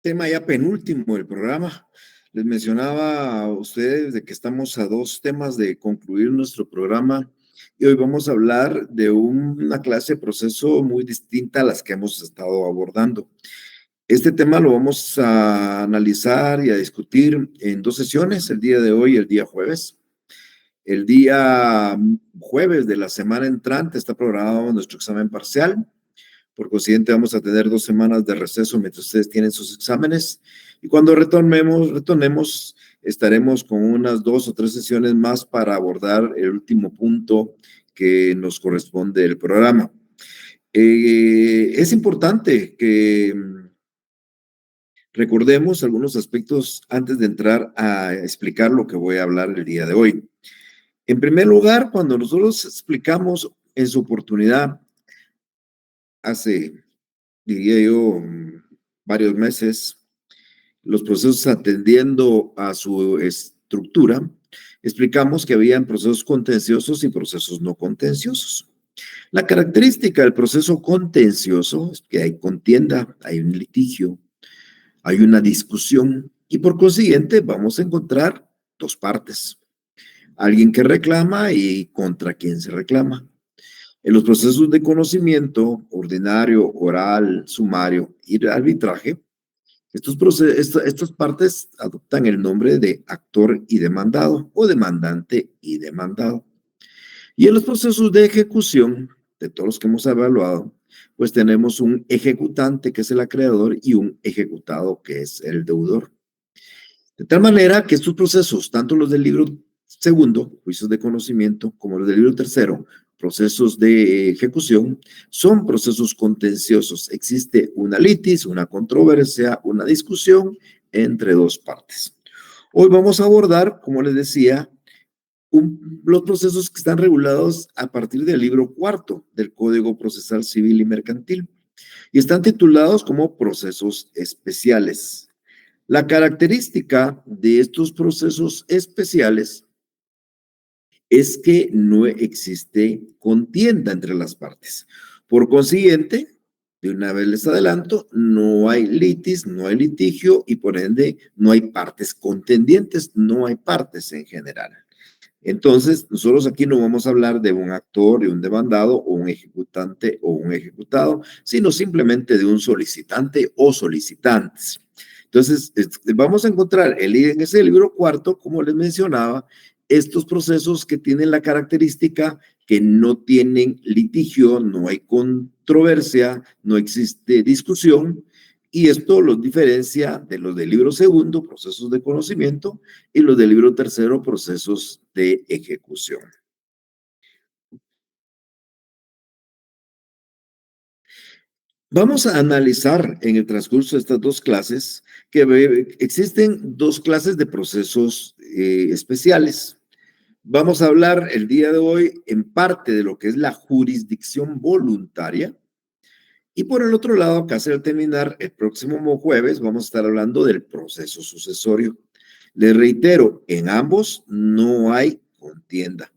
Tema ya penúltimo del programa. Les mencionaba a ustedes de que estamos a 2 temas de concluir nuestro programa y hoy vamos a hablar de una clase de proceso muy distinta a las que hemos estado abordando. Este tema lo vamos a analizar y a discutir en 2 sesiones, el día de hoy y el día jueves. El día jueves de la semana entrante está programado nuestro examen parcial. Por consiguiente, vamos a tener 2 semanas de receso mientras ustedes tienen sus exámenes. Y cuando retornemos, estaremos con unas 2 o 3 sesiones más para abordar el último punto que nos corresponde del programa. Es importante que recordemos algunos aspectos antes de entrar a explicar lo que voy a hablar el día de hoy. En primer lugar, cuando nosotros explicamos en su oportunidad hace, diría yo, varios meses, los procesos atendiendo a su estructura, explicamos que habían procesos contenciosos y procesos no contenciosos. La característica del proceso contencioso es que hay contienda, hay un litigio, hay una discusión y por consiguiente vamos a encontrar 2 partes. Alguien que reclama y contra quien se reclama. En los procesos de conocimiento, ordinario, oral, sumario y arbitraje, estas partes adoptan el nombre de actor y demandado o demandante y demandado. Y en los procesos de ejecución, de todos los que hemos evaluado, pues tenemos un ejecutante que es el acreedor y un ejecutado que es el deudor. De tal manera que estos procesos, tanto los del libro segundo, juicios de conocimiento, como los del libro tercero, procesos de ejecución, son procesos contenciosos. Existe una litis, una controversia, una discusión entre 2 partes. Hoy vamos a abordar, como les decía, los procesos que están regulados a partir del libro cuarto del Código Procesal Civil y Mercantil y están titulados como procesos especiales. La característica de estos procesos especiales es que no existe contienda entre las partes. Por consiguiente, de una vez les adelanto, no hay litis, no hay litigio y por ende no hay partes contendientes, no hay partes en general. Entonces, nosotros aquí no vamos a hablar de un actor, de un demandado o un ejecutante o un ejecutado, sino simplemente de un solicitante o solicitantes. Entonces, vamos a encontrar en ese libro cuarto, como les mencionaba, estos procesos que tienen la característica que no tienen litigio, no hay controversia, no existe discusión, y esto los diferencia de los del libro segundo, procesos de conocimiento, y los del libro tercero, procesos de ejecución. Vamos a analizar en el transcurso de estas 2 clases que existen 2 clases de procesos especiales. Vamos a hablar el día de hoy en parte de lo que es la jurisdicción voluntaria y por el otro lado, casi al terminar el próximo jueves, vamos a estar hablando del proceso sucesorio. Les reitero, en ambos no hay contienda.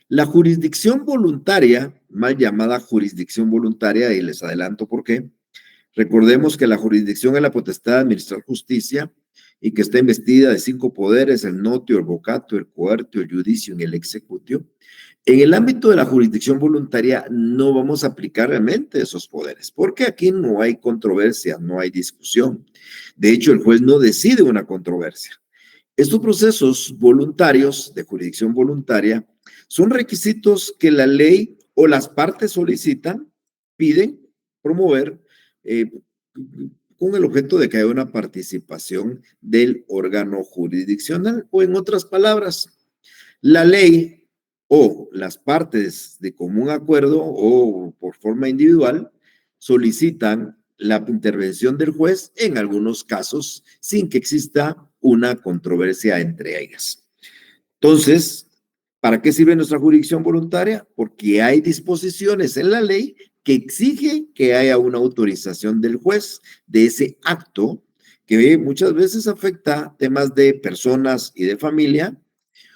La jurisdicción voluntaria, mal llamada jurisdicción voluntaria, y les adelanto por qué. Recordemos que la jurisdicción es la potestad de administrar justicia y que está investida de 5 poderes: el notio, el vocato, el coertio, el judicio y el executio. En el ámbito de la jurisdicción voluntaria no vamos a aplicar realmente esos poderes, porque aquí no hay controversia, no hay discusión. De hecho, el juez no decide una controversia. Estos procesos voluntarios de jurisdicción voluntaria son requisitos que la ley o las partes solicitan, piden promover con el objeto de que haya una participación del órgano jurisdiccional, o en otras palabras, la ley o las partes de común acuerdo o por forma individual solicitan la intervención del juez en algunos casos sin que exista una controversia entre ellas. Entonces, ¿para qué sirve nuestra jurisdicción voluntaria? Porque hay disposiciones en la ley que exige que haya una autorización del juez de ese acto que muchas veces afecta temas de personas y de familia,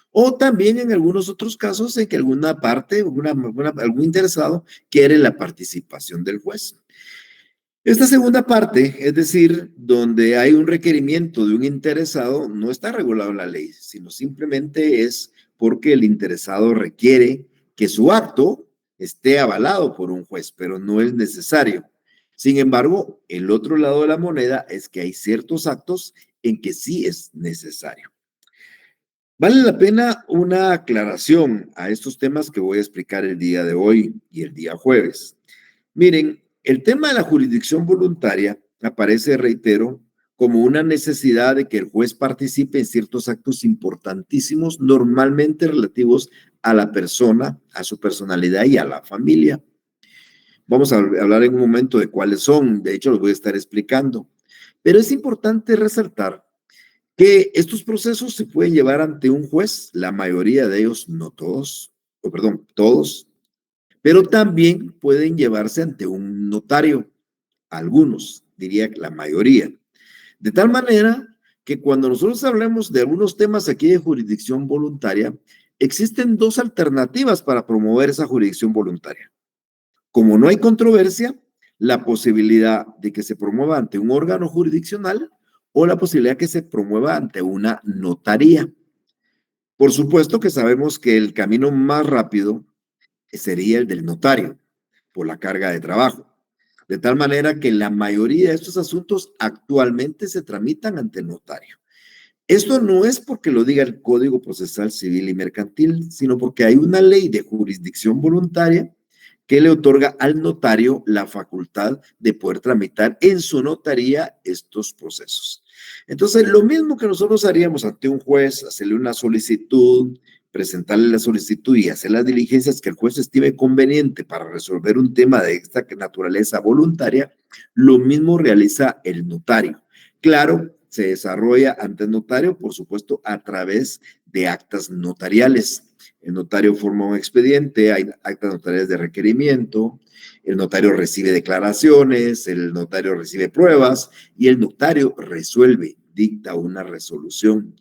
o también en algunos otros casos en que alguna parte, algún interesado quiere la participación del juez. Esta segunda parte, es decir, donde hay un requerimiento de un interesado, no está regulado en la ley, sino simplemente es porque el interesado requiere que su acto esté avalado por un juez, pero no es necesario. Sin embargo, el otro lado de la moneda es que hay ciertos actos en que sí es necesario. Vale la pena una aclaración a estos temas que voy a explicar el día de hoy y el día jueves. Miren, el tema de la jurisdicción voluntaria aparece, reitero, como una necesidad de que el juez participe en ciertos actos importantísimos, normalmente relativos a la persona, a su personalidad y a la familia. Vamos a hablar en un momento de cuáles son, de hecho los voy a estar explicando. Pero es importante resaltar que estos procesos se pueden llevar ante un juez, la mayoría de ellos, no todos, o perdón, todos, pero también pueden llevarse ante un notario, algunos, diría que la mayoría. De tal manera que cuando nosotros hablemos de algunos temas aquí de jurisdicción voluntaria, existen dos alternativas para promover esa jurisdicción voluntaria. Como no hay controversia, la posibilidad de que se promueva ante un órgano jurisdiccional o la posibilidad de que se promueva ante una notaría. Por supuesto que sabemos que el camino más rápido sería el del notario, por la carga de trabajo. De tal manera que la mayoría de estos asuntos actualmente se tramitan ante el notario. Esto no es porque lo diga el Código Procesal Civil y Mercantil, sino porque hay una ley de jurisdicción voluntaria que le otorga al notario la facultad de poder tramitar en su notaría estos procesos. Entonces, lo mismo que nosotros haríamos ante un juez, hacerle una solicitud, presentarle la solicitud y hacer las diligencias que el juez estime conveniente para resolver un tema de esta naturaleza voluntaria, lo mismo realiza el notario. Claro, se desarrolla ante el notario, por supuesto, a través de actas notariales. El notario forma un expediente, hay actas notariales de requerimiento, el notario recibe declaraciones, el notario recibe pruebas y el notario resuelve, dicta una resolución.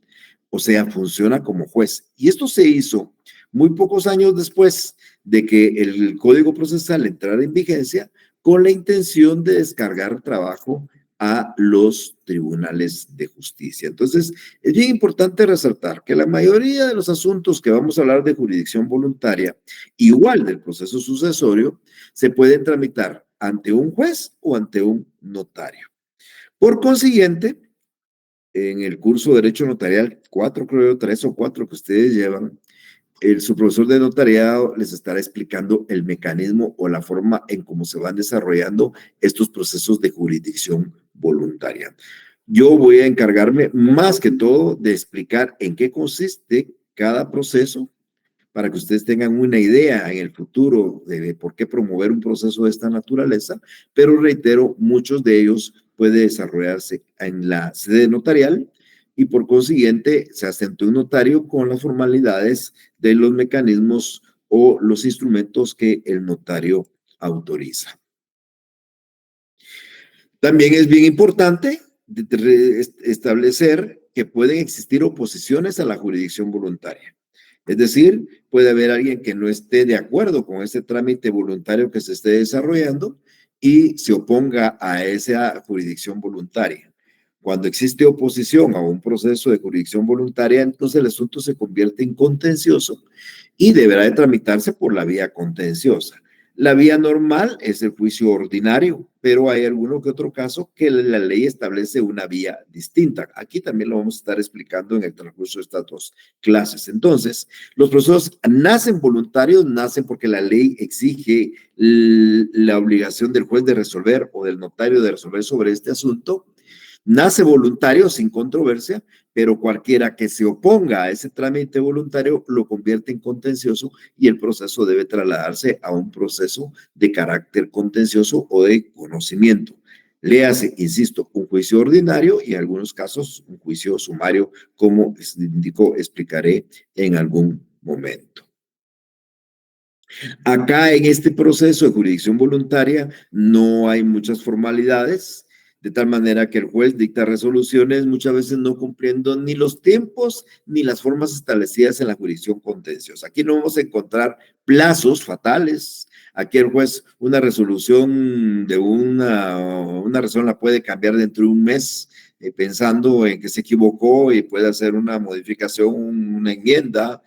O sea, funciona como juez. Y esto se hizo muy pocos años después de que el Código Procesal entrara en vigencia con la intención de descargar trabajo a los tribunales de justicia. Entonces, es bien importante resaltar que la mayoría de los asuntos que vamos a hablar de jurisdicción voluntaria, igual del proceso sucesorio, se pueden tramitar ante un juez o ante un notario. Por consiguiente, en el curso de Derecho Notarial 4, creo, 3 o 4 que ustedes llevan, su profesor de notariado les estará explicando el mecanismo o la forma en cómo se van desarrollando estos procesos de jurisdicción voluntaria. Yo voy a encargarme más que todo de explicar en qué consiste cada proceso para que ustedes tengan una idea en el futuro de por qué promover un proceso de esta naturaleza, pero reitero, muchos de ellos pueden desarrollarse en la sede notarial y por consiguiente se hace ante un notario con las formalidades de los mecanismos o los instrumentos que el notario autoriza. También es bien importante establecer que pueden existir oposiciones a la jurisdicción voluntaria. Es decir, puede haber alguien que no esté de acuerdo con ese trámite voluntario que se esté desarrollando y se oponga a esa jurisdicción voluntaria. Cuando existe oposición a un proceso de jurisdicción voluntaria, entonces el asunto se convierte en contencioso y deberá de tramitarse por la vía contenciosa. La vía normal es el juicio ordinario, pero hay alguno que otro caso que la ley establece una vía distinta. Aquí también lo vamos a estar explicando en el transcurso de estas dos clases. Entonces, los procesos nacen voluntarios, nacen porque la ley exige la obligación del juez de resolver o del notario de resolver sobre este asunto. Nace voluntario sin controversia, pero cualquiera que se oponga a ese trámite voluntario lo convierte en contencioso y el proceso debe trasladarse a un proceso de carácter contencioso o de conocimiento. Léase, insisto, un juicio ordinario y en algunos casos un juicio sumario, como indicó, explicaré en algún momento. Acá en este proceso de jurisdicción voluntaria no hay muchas formalidades. de tal manera que el juez dicta resoluciones muchas veces no cumpliendo ni los tiempos ni las formas establecidas en la jurisdicción contenciosa. Aquí no vamos a encontrar plazos fatales. Aquí el juez una resolución de una resolución la puede cambiar dentro de un mes, pensando en que se equivocó y puede hacer una modificación, una enmienda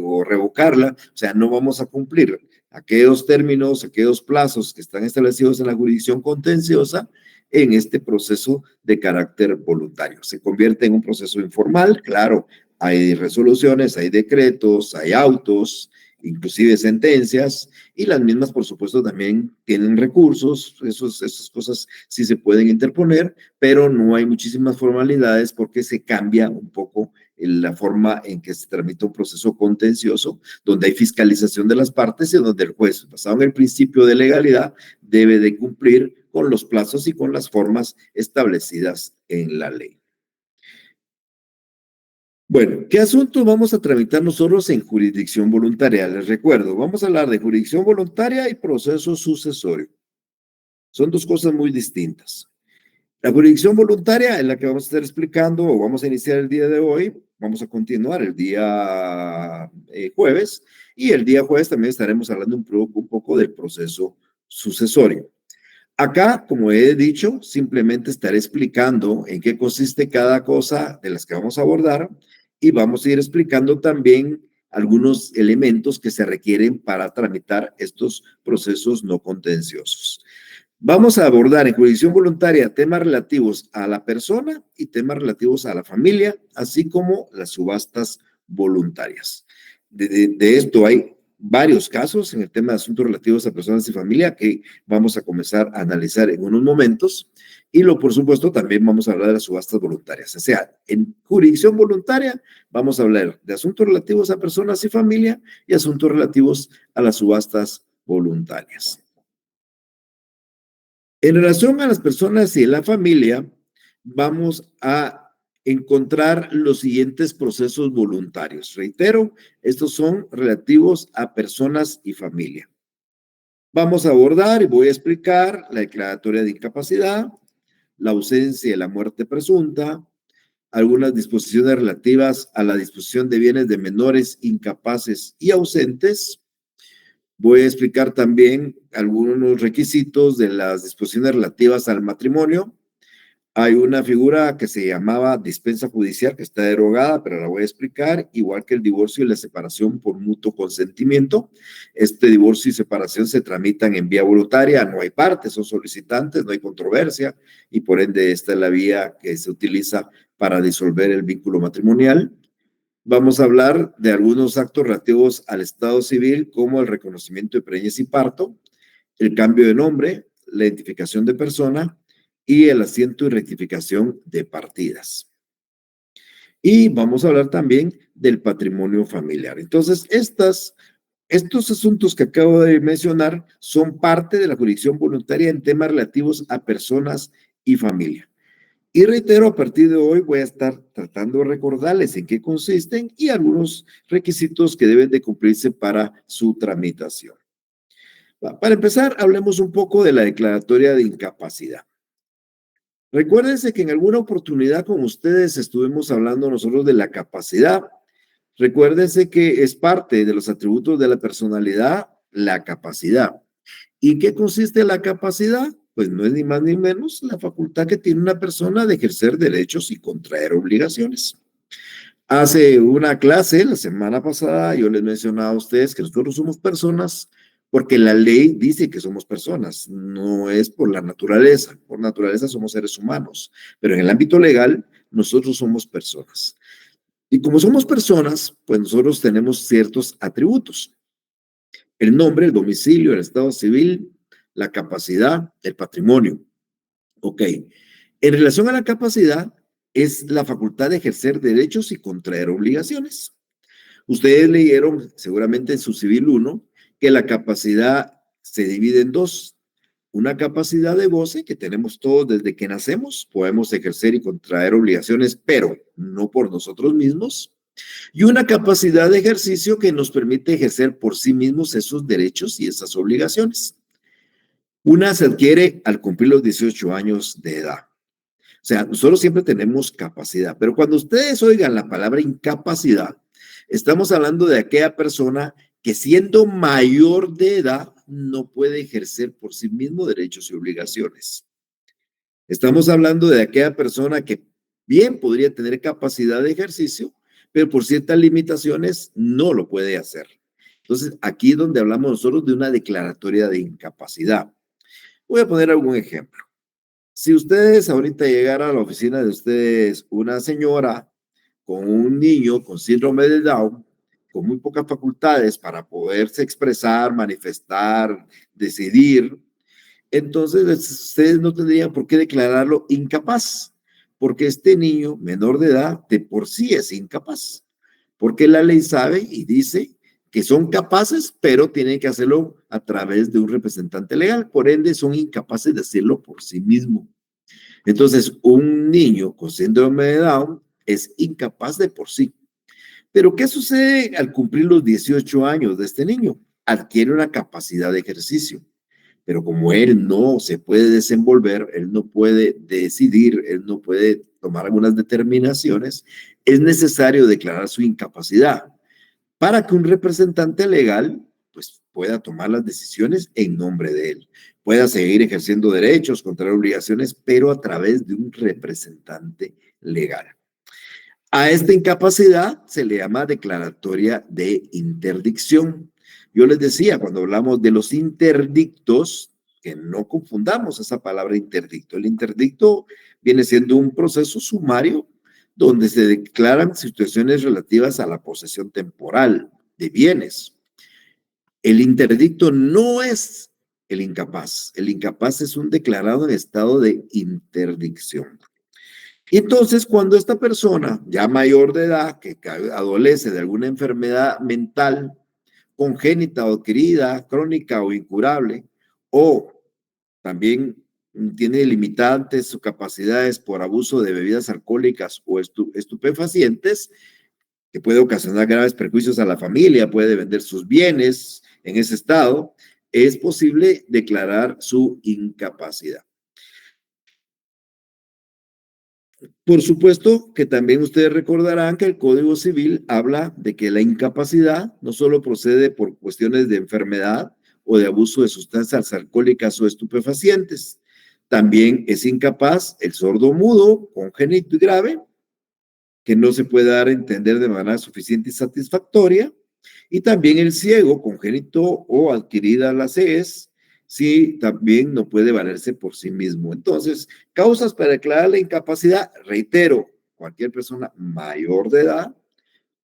o revocarla. O sea, no vamos a cumplir aquellos términos, aquellos plazos que están establecidos en la jurisdicción contenciosa en este proceso de carácter voluntario. Se convierte en un proceso informal, claro, hay resoluciones, hay decretos, hay autos, inclusive sentencias, y las mismas, por supuesto, también tienen recursos, esas cosas sí se pueden interponer, pero no hay muchísimas formalidades porque se cambia un poco la forma en que se tramita un proceso contencioso, donde hay fiscalización de las partes y donde el juez, basado en el principio de legalidad, debe de cumplir con los plazos y con las formas establecidas en la ley. Bueno, ¿qué asuntos vamos a tramitar nosotros en jurisdicción voluntaria? Les recuerdo, vamos a hablar de jurisdicción voluntaria y proceso sucesorio. Son dos cosas muy distintas. La jurisdicción voluntaria es la que vamos a estar explicando o vamos a iniciar el día de hoy. Vamos a continuar el día jueves y el día jueves también estaremos hablando un poco del proceso sucesorio. Acá, como he dicho, simplemente estaré explicando en qué consiste cada cosa de las que vamos a abordar y vamos a ir explicando también algunos elementos que se requieren para tramitar estos procesos no contenciosos. Vamos a abordar en jurisdicción voluntaria temas relativos a la persona y temas relativos a la familia, así como las subastas voluntarias. De esto hay varios casos en el tema de asuntos relativos a personas y familia que vamos a comenzar a analizar en unos momentos. Y por supuesto, también vamos a hablar de las subastas voluntarias. O sea, en jurisdicción voluntaria vamos a hablar de asuntos relativos a personas y familia y asuntos relativos a las subastas voluntarias. En relación a las personas y la familia, vamos a encontrar los siguientes procesos voluntarios. Reitero, estos son relativos a personas y familia. Vamos a abordar y voy a explicar la declaratoria de incapacidad, la ausencia y la muerte presunta, algunas disposiciones relativas a la disposición de bienes de menores incapaces y ausentes. Voy a explicar también algunos requisitos de las disposiciones relativas al matrimonio. Hay una figura que se llamaba dispensa judicial que está derogada, pero la voy a explicar, igual que el divorcio y la separación por mutuo consentimiento. Este divorcio y separación se tramitan en vía voluntaria, no hay partes, son solicitantes, no hay controversia y por ende esta es la vía que se utiliza para disolver el vínculo matrimonial. Vamos a hablar de algunos actos relativos al estado civil, como el reconocimiento de preñez y parto, el cambio de nombre, la identificación de persona y el asiento y rectificación de partidas. Y vamos a hablar también del patrimonio familiar. Entonces, estos asuntos que acabo de mencionar son parte de la jurisdicción voluntaria en temas relativos a personas y familia. Y reitero, a partir de hoy voy a estar tratando de recordarles en qué consisten y algunos requisitos que deben de cumplirse para su tramitación. Para empezar, hablemos un poco de la declaratoria de incapacidad. Recuérdense que en alguna oportunidad con ustedes estuvimos hablando nosotros de la capacidad. Recuérdense que es parte de los atributos de la personalidad, la capacidad. ¿Y qué consiste la capacidad? Pues no es ni más ni menos la facultad que tiene una persona de ejercer derechos y contraer obligaciones. Hace una clase, la semana pasada, yo les mencionaba a ustedes que nosotros somos personas porque la ley dice que somos personas, no es por la naturaleza. Por naturaleza somos seres humanos, pero en el ámbito legal nosotros somos personas. Y como somos personas, pues nosotros tenemos ciertos atributos. El nombre, el domicilio, el estado civil, la capacidad, el patrimonio. Ok. En relación a la capacidad, es la facultad de ejercer derechos y contraer obligaciones. Ustedes leyeron seguramente en su civil 1 que la capacidad se divide en dos. Una capacidad de goce que tenemos todos desde que nacemos, podemos ejercer y contraer obligaciones, pero no por nosotros mismos. Y una capacidad de ejercicio que nos permite ejercer por sí mismos esos derechos y esas obligaciones. Una se adquiere al cumplir los 18 años de edad. O sea, nosotros siempre tenemos capacidad, pero cuando ustedes oigan la palabra incapacidad, estamos hablando de aquella persona que siendo mayor de edad no puede ejercer por sí mismo derechos y obligaciones. Estamos hablando de aquella persona que bien podría tener capacidad de ejercicio, pero por ciertas limitaciones no lo puede hacer. Entonces, aquí es donde hablamos nosotros de una declaratoria de incapacidad. Voy a poner algún ejemplo. Si ustedes ahorita llegara a la oficina de ustedes una señora con un niño con síndrome de Down, con muy pocas facultades para poderse expresar, manifestar, decidir, entonces ustedes no tendrían por qué declararlo incapaz, porque este niño menor de edad de por sí es incapaz, porque la ley sabe y dice que son capaces, pero tienen que hacerlo a través de un representante legal, por ende son incapaces de hacerlo por sí mismo. Entonces, un niño con síndrome de Down es incapaz de por sí. Pero, ¿qué sucede al cumplir los 18 años de este niño? Adquiere una capacidad de ejercicio. Pero como él no se puede desenvolver, él no puede decidir, él no puede tomar algunas determinaciones, es necesario declarar su incapacidad para que un representante legal pues, pueda tomar las decisiones en nombre de él, pueda seguir ejerciendo derechos, contraer obligaciones, pero a través de un representante legal. A esta incapacidad se le llama declaratoria de interdicción. Yo les decía, cuando hablamos de los interdictos, que no confundamos esa palabra interdicto. El interdicto viene siendo un proceso sumario donde se declaran situaciones relativas a la posesión temporal de bienes. El interdicto no es el incapaz. El incapaz es un declarado en estado de interdicción. Y entonces, cuando esta persona, ya mayor de edad, que adolece de alguna enfermedad mental, congénita o adquirida, crónica o incurable, o también tiene limitantes sus capacidades por abuso de bebidas alcohólicas o estupefacientes, que puede ocasionar graves perjuicios a la familia, puede vender sus bienes en ese estado, es posible declarar su incapacidad. Por supuesto que también ustedes recordarán que el Código Civil habla de que la incapacidad no solo procede por cuestiones de enfermedad o de abuso de sustancias alcohólicas o estupefacientes, también es incapaz el sordo mudo, congénito y grave, que no se puede dar a entender de manera suficiente y satisfactoria, y también el ciego, congénito o adquirida la ceguez, sí, también no puede valerse por sí mismo. Entonces, causas para declarar la incapacidad, reitero, cualquier persona mayor de edad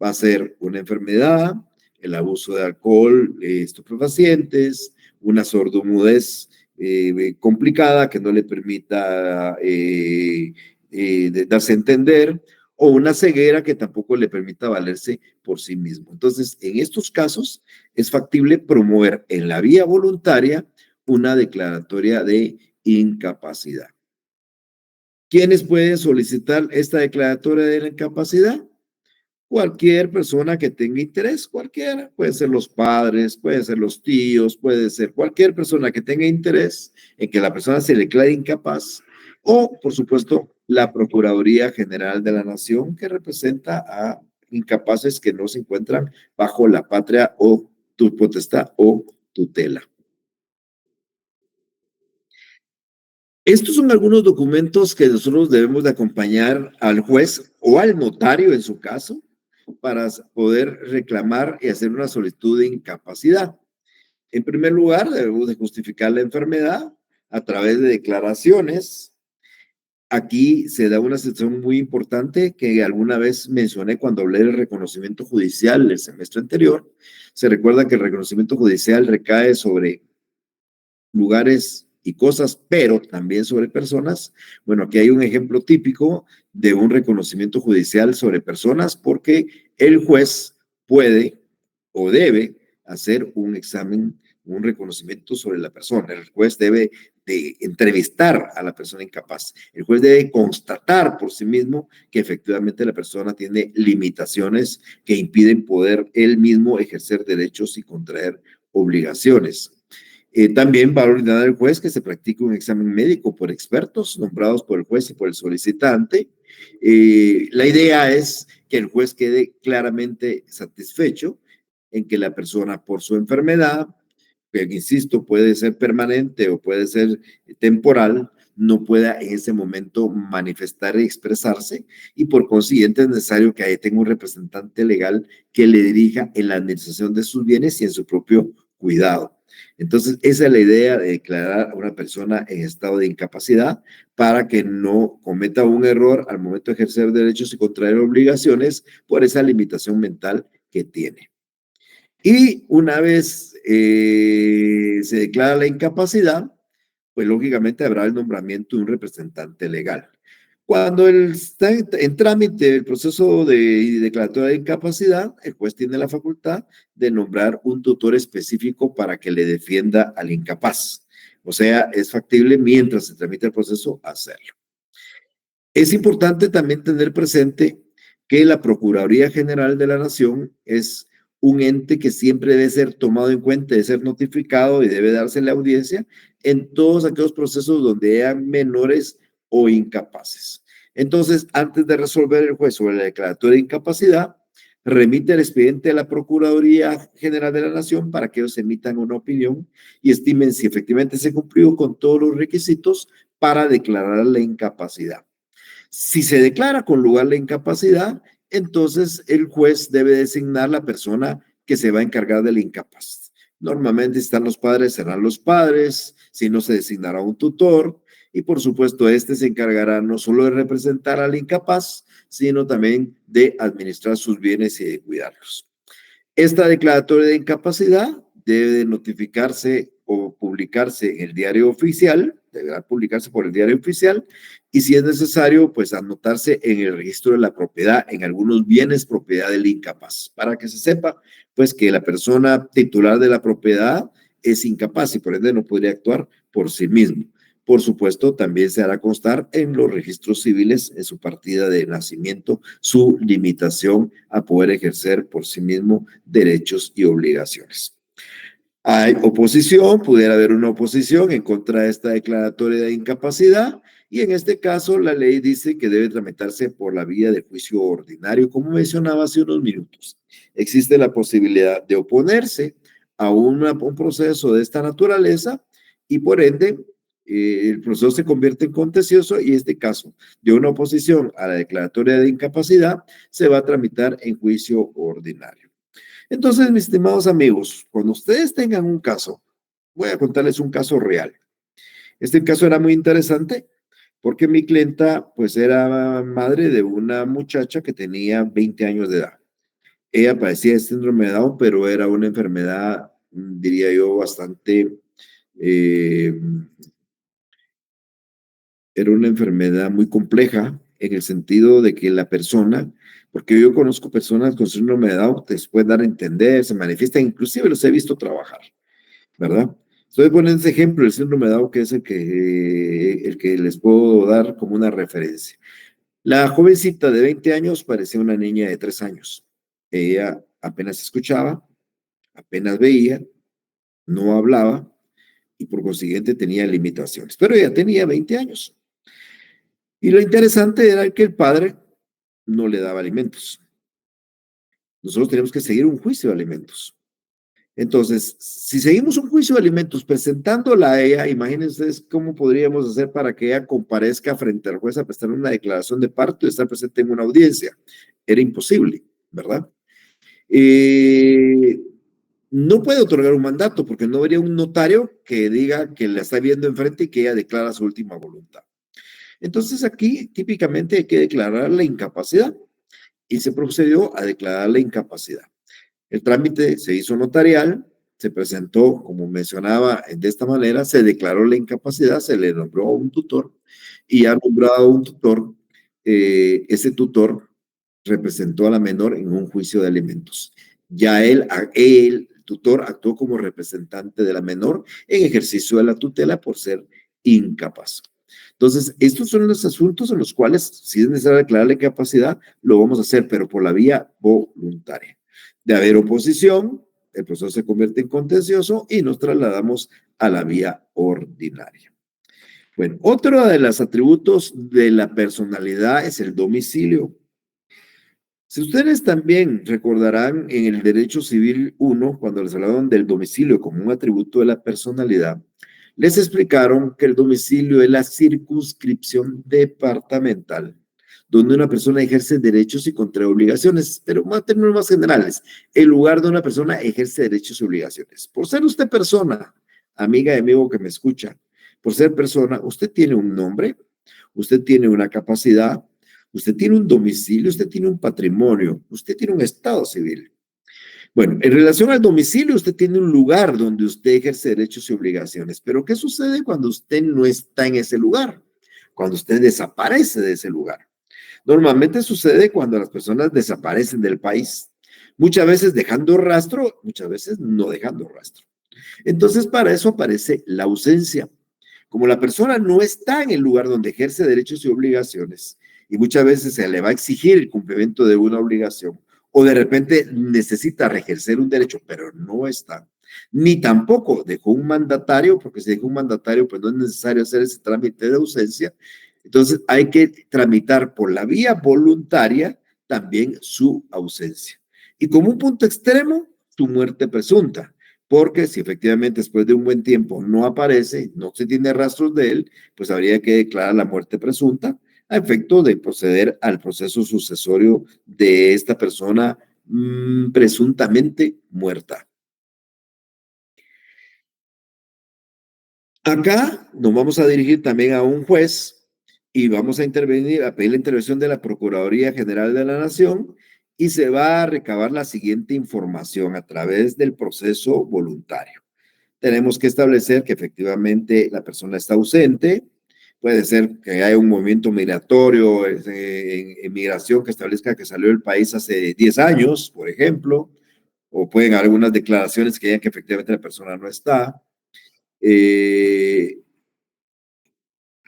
va a ser una enfermedad, el abuso de alcohol, estupefacientes, una sordomudez complicada que no le permita darse a entender, o una ceguera que tampoco le permita valerse por sí mismo. Entonces, en estos casos es factible promover en la vía voluntaria una declaratoria de incapacidad. ¿Quiénes pueden solicitar esta declaratoria de incapacidad? Cualquier persona que tenga interés, cualquiera, puede ser los padres, puede ser los tíos, puede ser cualquier persona que tenga interés en que la persona se declare incapaz, o por supuesto la Procuraduría General de la Nación, que representa a incapaces que no se encuentran bajo la patria o tu potestad o tutela. Estos son algunos documentos que nosotros debemos de acompañar al juez o al notario en su caso para poder reclamar y hacer una solicitud de incapacidad. En primer lugar, debemos de justificar la enfermedad a través de declaraciones. Aquí se da una sección muy importante que alguna vez mencioné cuando hablé del reconocimiento judicial el semestre anterior. Se recuerda que el reconocimiento judicial recae sobre lugares y cosas, pero también sobre personas. Bueno, aquí hay un ejemplo típico de un reconocimiento judicial sobre personas porque el juez puede o debe hacer un examen, un reconocimiento sobre la persona. El juez debe de entrevistar a la persona incapaz. El juez debe constatar por sí mismo que efectivamente la persona tiene limitaciones que impiden poder él mismo ejercer derechos y contraer obligaciones. También va a ordenar el juez que se practique un examen médico por expertos nombrados por el juez y por el solicitante. La idea es que el juez quede claramente satisfecho en que la persona por su enfermedad, que insisto, puede ser permanente o puede ser temporal, no pueda en ese momento manifestar y expresarse, y por consiguiente es necesario que ahí tenga un representante legal que le dirija en la administración de sus bienes y en su propio cuidado. Entonces, esa es la idea de declarar a una persona en estado de incapacidad para que no cometa un error al momento de ejercer derechos y contraer obligaciones por esa limitación mental que tiene. Y una vez se declara la incapacidad, pues lógicamente habrá el nombramiento de un representante legal. Cuando está en trámite el proceso de declaratoria de incapacidad, el juez tiene la facultad de nombrar un tutor específico para que le defienda al incapaz. O sea, es factible mientras se tramita el proceso hacerlo. Es importante también tener presente que la Procuraduría General de la Nación es un ente que siempre debe ser tomado en cuenta, debe ser notificado y debe darse la audiencia en todos aquellos procesos donde hayan menores o incapaces. Entonces, antes de resolver el juez sobre la declaratoria de incapacidad, remite el expediente a la Procuraduría General de la Nación para que ellos emitan una opinión y estimen si efectivamente se cumplió con todos los requisitos para declarar la incapacidad. Si se declara con lugar la incapacidad, entonces el juez debe designar la persona que se va a encargar del incapaz. Normalmente están los padres, serán los padres, si no se designará un tutor y por supuesto este se encargará no solo de representar al incapaz, sino también de administrar sus bienes y de cuidarlos. Esta declaratoria de incapacidad debe notificarse o publicarse en el diario oficial, deberá publicarse por el diario oficial y si es necesario, pues anotarse en el registro de la propiedad, en algunos bienes propiedad del incapaz, para que se sepa, pues que la persona titular de la propiedad es incapaz y por ende no podría actuar por sí mismo. Por supuesto, también se hará constar en los registros civiles, en su partida de nacimiento, su limitación a poder ejercer por sí mismo derechos y obligaciones. Hay oposición, pudiera haber una oposición en contra de esta declaratoria de incapacidad y en este caso la ley dice que debe tramitarse por la vía de juicio ordinario, como mencionaba hace unos minutos. Existe la posibilidad de oponerse a un proceso de esta naturaleza y por ende el proceso se convierte en contencioso y este caso de una oposición a la declaratoria de incapacidad se va a tramitar en juicio ordinario. Entonces, mis estimados amigos, cuando ustedes tengan un caso, voy a contarles un caso real. Este caso era muy interesante porque mi clienta pues era madre de una muchacha que tenía 20 años de edad. Ella padecía de síndrome de Down, pero era una enfermedad, diría yo, bastante, eh, era una enfermedad muy compleja en el sentido de que la persona, porque yo conozco personas con síndrome de Down, te pueden dar a entender, se manifiestan, inclusive los he visto trabajar, ¿verdad? Estoy poniendo ese ejemplo, el síndrome de Down, que es el que les puedo dar como una referencia. La jovencita de 20 años parecía una niña de 3 años. Ella apenas escuchaba, apenas veía, no hablaba y por consiguiente tenía limitaciones. Pero ella tenía 20 años. Y lo interesante era que el padre no le daba alimentos. Nosotros tenemos que seguir un juicio de alimentos. Entonces, si seguimos un juicio de alimentos presentándola a ella, imagínense ustedes cómo podríamos hacer para que ella comparezca frente al juez a prestar una declaración de parto y estar presente en una audiencia. Era imposible, ¿verdad? Eh, no puede otorgar un mandato porque no habría un notario que diga que la está viendo enfrente y que ella declara su última voluntad. Entonces aquí típicamente hay que declarar la incapacidad y se procedió a declarar la incapacidad. El trámite se hizo notarial, se presentó, como mencionaba, de esta manera, se declaró la incapacidad, se le nombró un tutor y ha nombrado un tutor, ese tutor representó a la menor en un juicio de alimentos. Ya el tutor actuó como representante de la menor en ejercicio de la tutela por ser incapaz. Entonces, estos son los asuntos en los cuales, si es necesario declarar la incapacidad, lo vamos a hacer, pero por la vía voluntaria. De haber oposición, el proceso se convierte en contencioso y nos trasladamos a la vía ordinaria. Bueno, otro de los atributos de la personalidad es el domicilio. Si ustedes también recordarán en el derecho civil 1, cuando les hablaron del domicilio como un atributo de la personalidad, les explicaron que el domicilio es la circunscripción departamental, donde una persona ejerce derechos y contrae obligaciones, pero más términos más generales, el lugar donde una persona ejerce derechos y obligaciones. Por ser usted persona, amiga y amigo que me escucha, por ser persona, usted tiene un nombre, usted tiene una capacidad, usted tiene un domicilio, usted tiene un patrimonio, usted tiene un estado civil. Bueno, en relación al domicilio, usted tiene un lugar donde usted ejerce derechos y obligaciones, pero ¿qué sucede cuando usted no está en ese lugar? Cuando usted desaparece de ese lugar. Normalmente sucede cuando las personas desaparecen del país, muchas veces dejando rastro, muchas veces no dejando rastro. Entonces, para eso aparece la ausencia. Como la persona no está en el lugar donde ejerce derechos y obligaciones, y muchas veces se le va a exigir el cumplimiento de una obligación, o de repente necesita reejercer un derecho, pero no está, ni tampoco dejó un mandatario, porque si dejó un mandatario, pues no es necesario hacer ese trámite de ausencia. Entonces hay que tramitar por la vía voluntaria también su ausencia. Y como un punto extremo, su muerte presunta, porque si efectivamente después de un buen tiempo no aparece, no se tiene rastros de él, pues habría que declarar la muerte presunta a efecto de proceder al proceso sucesorio de esta persona presuntamente muerta. Acá nos vamos a dirigir también a un juez y vamos a intervenir, a pedir la intervención de la Procuraduría General de la Nación y se va a recabar la siguiente información a través del proceso voluntario. Tenemos que establecer que efectivamente la persona está ausente. Puede ser que haya un movimiento migratorio en migración que establezca que salió del país hace 10 años, por ejemplo, o pueden haber algunas declaraciones que digan que efectivamente la persona no está. Eh,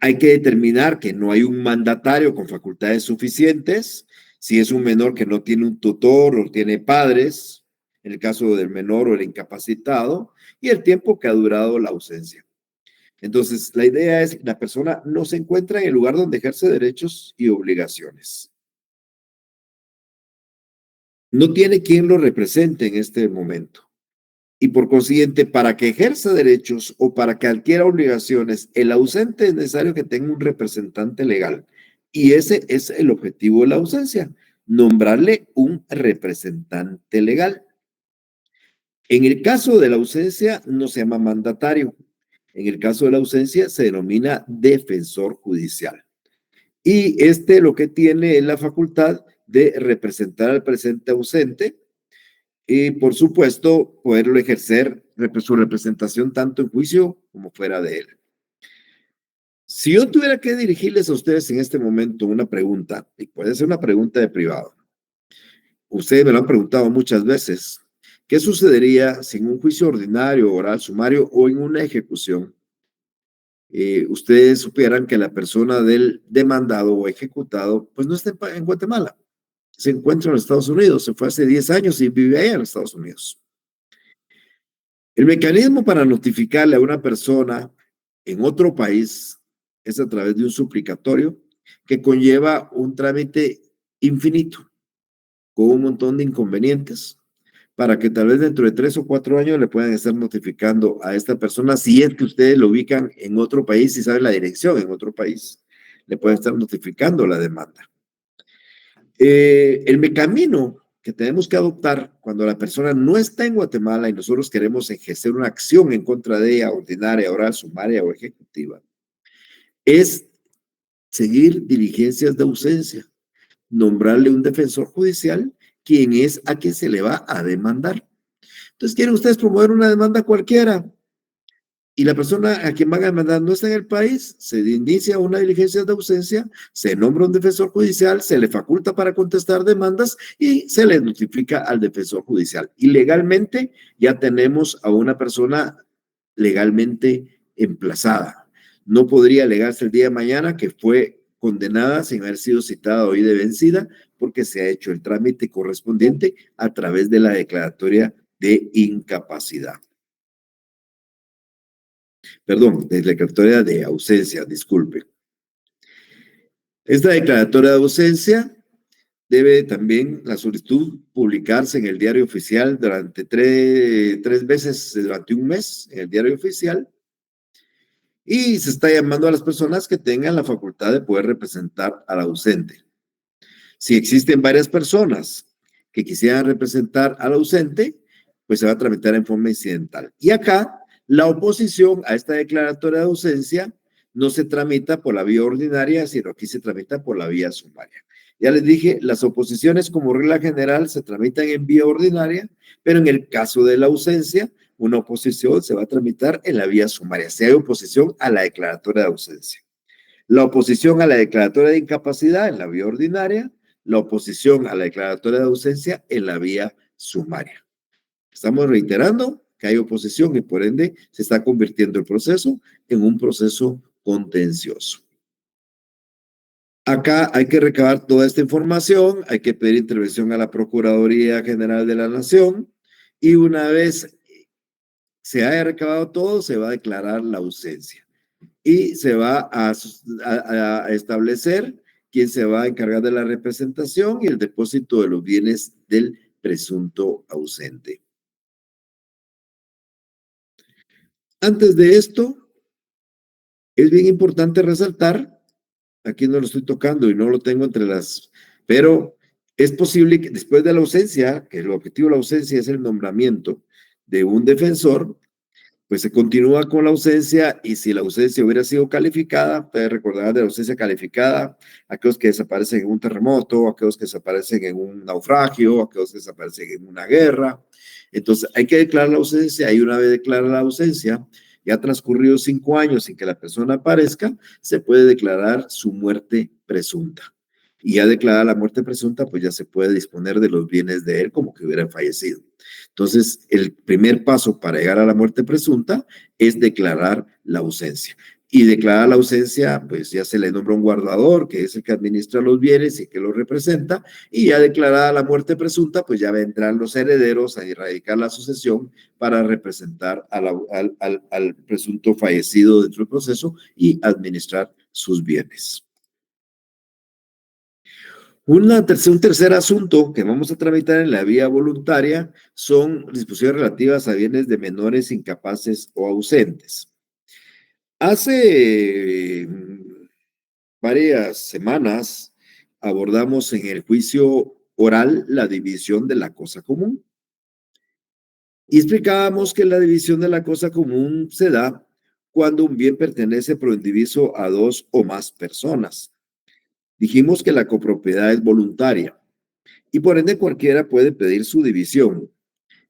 Hay que determinar que no hay un mandatario con facultades suficientes, si es un menor que no tiene un tutor o tiene padres, en el caso del menor o el incapacitado, y el tiempo que ha durado la ausencia. Entonces, la idea es que la persona no se encuentra en el lugar donde ejerce derechos y obligaciones. No tiene quien lo represente en este momento. Y por consiguiente, para que ejerza derechos o para que adquiera obligaciones, el ausente es necesario que tenga un representante legal. Y ese es el objetivo de la ausencia, nombrarle un representante legal. En el caso de la ausencia no se llama mandatario. En el caso de la ausencia se denomina defensor judicial. Y este lo que tiene es la facultad de representar al presente ausente y, por supuesto, poderlo ejercer su representación tanto en juicio como fuera de él. Si yo tuviera que dirigirles a ustedes en este momento una pregunta, y puede ser una pregunta de privado, ustedes me lo han preguntado muchas veces, ¿qué sucedería si en un juicio ordinario, oral, sumario o en una ejecución, ustedes supieran que la persona del demandado o ejecutado, pues no está en Guatemala, se encuentra en los Estados Unidos, se fue hace 10 años y vive allá en los Estados Unidos? El mecanismo para notificarle a una persona en otro país es a través de un suplicatorio que conlleva un trámite infinito, con un montón de inconvenientes, para que tal vez dentro de 3 o 4 años le puedan estar notificando a esta persona, si es que ustedes lo ubican en otro país y saben la dirección en otro país, le pueden estar notificando la demanda. El mecanismo que tenemos que adoptar cuando la persona no está en Guatemala y nosotros queremos ejercer una acción en contra de ella, ordinaria, oral, sumaria o ejecutiva, es seguir diligencias de ausencia, nombrarle un defensor judicial, quien es a quien se le va a demandar. Entonces, ¿quieren ustedes promover una demanda cualquiera? Y la persona a quien van a demandar no está en el país, se inicia una diligencia de ausencia, se nombra un defensor judicial, se le faculta para contestar demandas y se le notifica al defensor judicial. Y legalmente ya tenemos a una persona legalmente emplazada. No podría alegarse el día de mañana que fue condenada sin haber sido citada hoy de vencida porque se ha hecho el trámite correspondiente a través de la declaratoria de incapacidad. Perdón, de declaratoria de ausencia, disculpe. Esta declaratoria de ausencia debe también la solicitud publicarse en el diario oficial durante tres veces durante un mes, en el diario oficial, y se está llamando a las personas que tengan la facultad de poder representar al ausente. Si existen varias personas que quisieran representar al ausente, pues se va a tramitar en forma incidental. Y acá, la oposición a esta declaratoria de ausencia no se tramita por la vía ordinaria, sino aquí se tramita por la vía sumaria. Ya les dije, las oposiciones como regla general se tramitan en vía ordinaria, pero en el caso de la ausencia, una oposición se va a tramitar en la vía sumaria, si hay oposición a la declaratoria de ausencia. La oposición a la declaratoria de incapacidad en la vía ordinaria, la oposición a la declaratoria de ausencia en la vía sumaria. Estamos reiterando que hay oposición y por ende se está convirtiendo el proceso en un proceso contencioso. Acá hay que recabar toda esta información, hay que pedir intervención a la Procuraduría General de la Nación y una vez se haya recabado todo, se va a declarar la ausencia y se va a establecer quién se va a encargar de la representación y el depósito de los bienes del presunto ausente. Antes de esto, es bien importante resaltar, aquí no lo estoy tocando y no lo tengo entre las, pero es posible que después de la ausencia, que el objetivo de la ausencia es el nombramiento de un defensor, pues se continúa con la ausencia y si la ausencia hubiera sido calificada, ustedes recordarán de la ausencia calificada, aquellos que desaparecen en un terremoto, aquellos que desaparecen en un naufragio, aquellos que desaparecen en una guerra. Entonces hay que declarar la ausencia y una vez declarada la ausencia, ya transcurridos 5 años sin que la persona aparezca, se puede declarar su muerte presunta. Y ya declarada la muerte presunta, pues ya se puede disponer de los bienes de él como que hubiera fallecido. Entonces, el primer paso para llegar a la muerte presunta es declarar la ausencia. Y declarar la ausencia, pues ya se le nombra un guardador, que es el que administra los bienes y que los representa, y ya declarada la muerte presunta, pues ya vendrán los herederos a erradicar la sucesión para representar al presunto fallecido dentro del proceso y administrar sus bienes. Un tercer asunto que vamos a tramitar en la vía voluntaria son disposiciones relativas a bienes de menores incapaces o ausentes. Hace varias semanas abordamos en el juicio oral la división de la cosa común y explicábamos que la división de la cosa común se da cuando un bien pertenece por indiviso a dos o más personas. Dijimos que la copropiedad es voluntaria y por ende cualquiera puede pedir su división.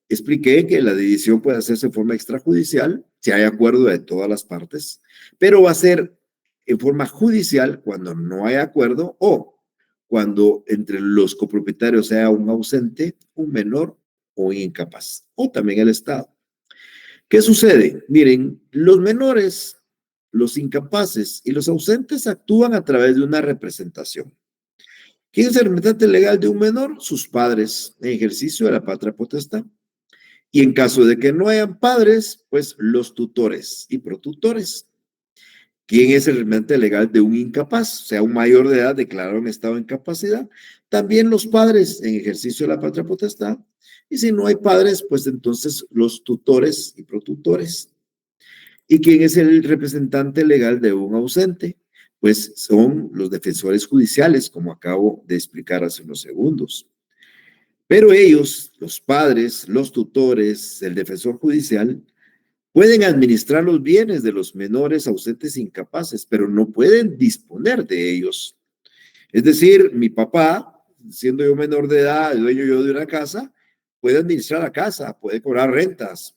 Expliqué que la división puede hacerse en forma extrajudicial, si hay acuerdo de todas las partes, pero va a ser en forma judicial cuando no hay acuerdo o cuando entre los copropietarios sea un ausente, un menor o un incapaz, o también el Estado. ¿Qué sucede? Miren, los menores, los incapaces y los ausentes actúan a través de una representación. ¿Quién es el representante legal de un menor? Sus padres, en ejercicio de la patria potestad. Y en caso de que no hayan padres, pues los tutores y protutores. ¿Quién es el representante legal de un incapaz? O sea, un mayor de edad declarado en estado de incapacidad. También los padres en ejercicio de la patria potestad. Y si no hay padres, pues entonces los tutores y protutores. ¿Y quién es el representante legal de un ausente? Pues son los defensores judiciales, como acabo de explicar hace unos segundos. Pero ellos, los padres, los tutores, el defensor judicial, pueden administrar los bienes de los menores ausentes e incapaces, pero no pueden disponer de ellos. Es decir, mi papá, siendo yo menor de edad, dueño yo de una casa, puede administrar la casa, puede cobrar rentas,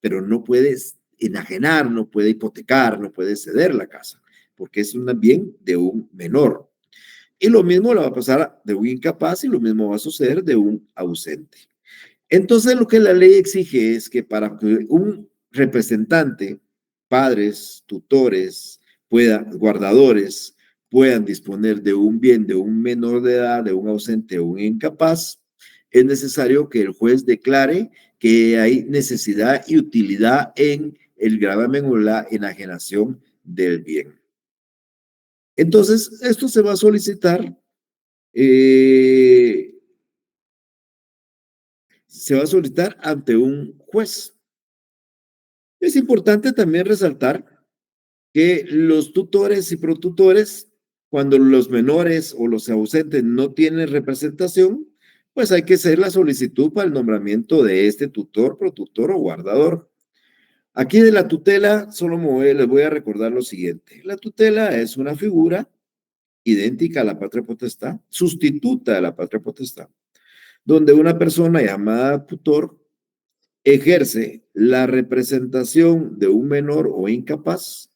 pero no puede enajenar, no puede hipotecar, no puede ceder la casa, porque es un bien de un menor. Y lo mismo le va a pasar de un incapaz y lo mismo va a suceder de un ausente. Entonces, lo que la ley exige es que para que un representante, padres, tutores, guardadores, puedan disponer de un bien de un menor de edad, de un ausente o un incapaz, es necesario que el juez declare que hay necesidad y utilidad en el gravamen o la enajenación del bien. Entonces, esto se va a solicitar, eh, ante un juez. Es importante también resaltar que los tutores y protutores, cuando los menores o los ausentes no tienen representación, pues hay que hacer la solicitud para el nombramiento de este tutor, protutor o guardador. Aquí de la tutela, les voy a recordar lo siguiente. La tutela es una figura idéntica a la patria potestad, sustituta de la patria potestad, donde una persona llamada tutor ejerce la representación de un menor o incapaz,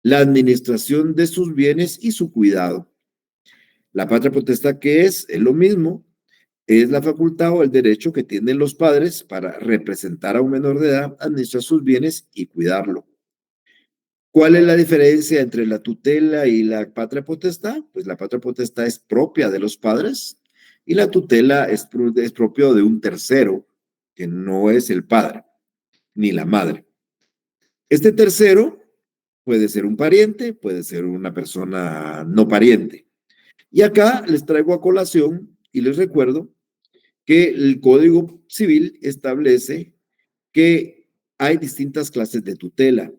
la administración de sus bienes y su cuidado. La patria potestad, ¿qué es? Es lo mismo, es la facultad o el derecho que tienen los padres para representar a un menor de edad, administrar sus bienes y cuidarlo. ¿Cuál es la diferencia entre la tutela y la patria potestad? Pues la patria potestad es propia de los padres y la tutela es propio de un tercero, que no es el padre ni la madre. Este tercero puede ser un pariente, puede ser una persona no pariente. Y acá les traigo a colación y les recuerdo que el Código Civil establece que hay distintas clases de tutela,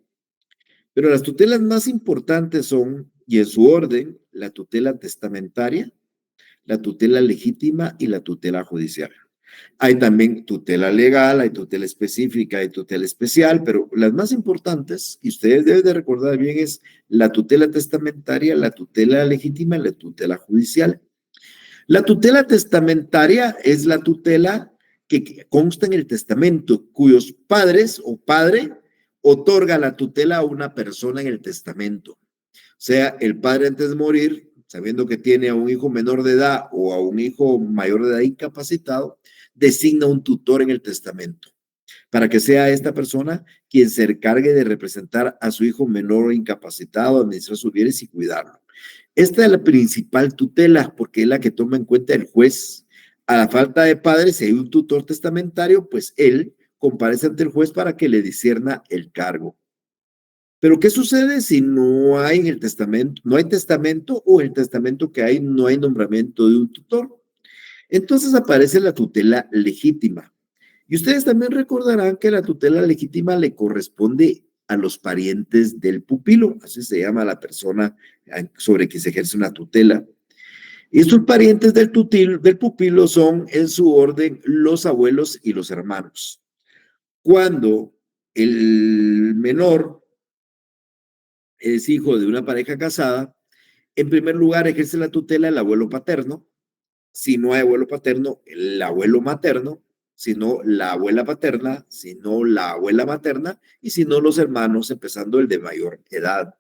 pero las tutelas más importantes son, y en su orden, la tutela testamentaria, la tutela legítima y la tutela judicial. Hay también tutela legal, hay tutela específica, hay tutela especial, pero las más importantes, y ustedes deben de recordar bien, es la tutela testamentaria, la tutela legítima y la tutela judicial. La tutela testamentaria es la tutela que consta en el testamento, cuyos padres o padre otorga la tutela a una persona en el testamento. O sea, el padre antes de morir, sabiendo que tiene a un hijo menor de edad o a un hijo mayor de edad incapacitado, designa un tutor en el testamento para que sea esta persona quien se encargue de representar a su hijo menor o incapacitado, administrar sus bienes y cuidarlo. Esta es la principal tutela porque es la que toma en cuenta el juez. A la falta de padres, si hay un tutor testamentario, pues él comparece ante el juez para que le discierna el cargo. Pero ¿qué sucede si no hay en el testamento, no hay testamento o el testamento que hay no hay nombramiento de un tutor? Entonces aparece la tutela legítima. Y ustedes también recordarán que la tutela legítima le corresponde a los parientes del pupilo, así se llama la persona sobre quien se ejerce una tutela. Y estos parientes del pupilo son, en su orden, los abuelos y los hermanos. Cuando el menor es hijo de una pareja casada, en primer lugar ejerce la tutela el abuelo paterno. Si no hay abuelo paterno, el abuelo materno, si no la abuela paterna, si no la abuela materna, y si no los hermanos, empezando el de mayor edad.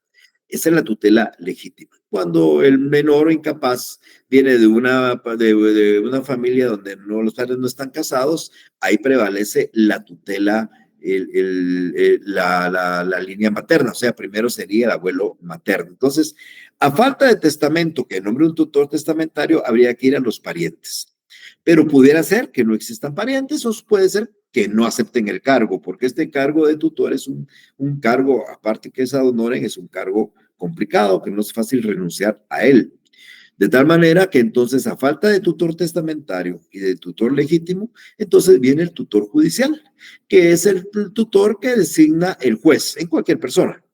Esa es la tutela legítima. Cuando el menor o incapaz viene de una familia donde no, los padres no están casados, ahí prevalece la tutela, la línea materna, o sea, primero sería el abuelo materno. Entonces, a falta de testamento que nombre un tutor testamentario, habría que ir a los parientes. Pero pudiera ser que no existan parientes o puede ser que no acepten el cargo, porque este cargo de tutor es un cargo, aparte que es ad honorem, es un cargo complicado, que no es fácil renunciar a él. De tal manera que entonces, a falta de tutor testamentario y de tutor legítimo, entonces viene el tutor judicial, que es el tutor que designa el juez en cualquier persona,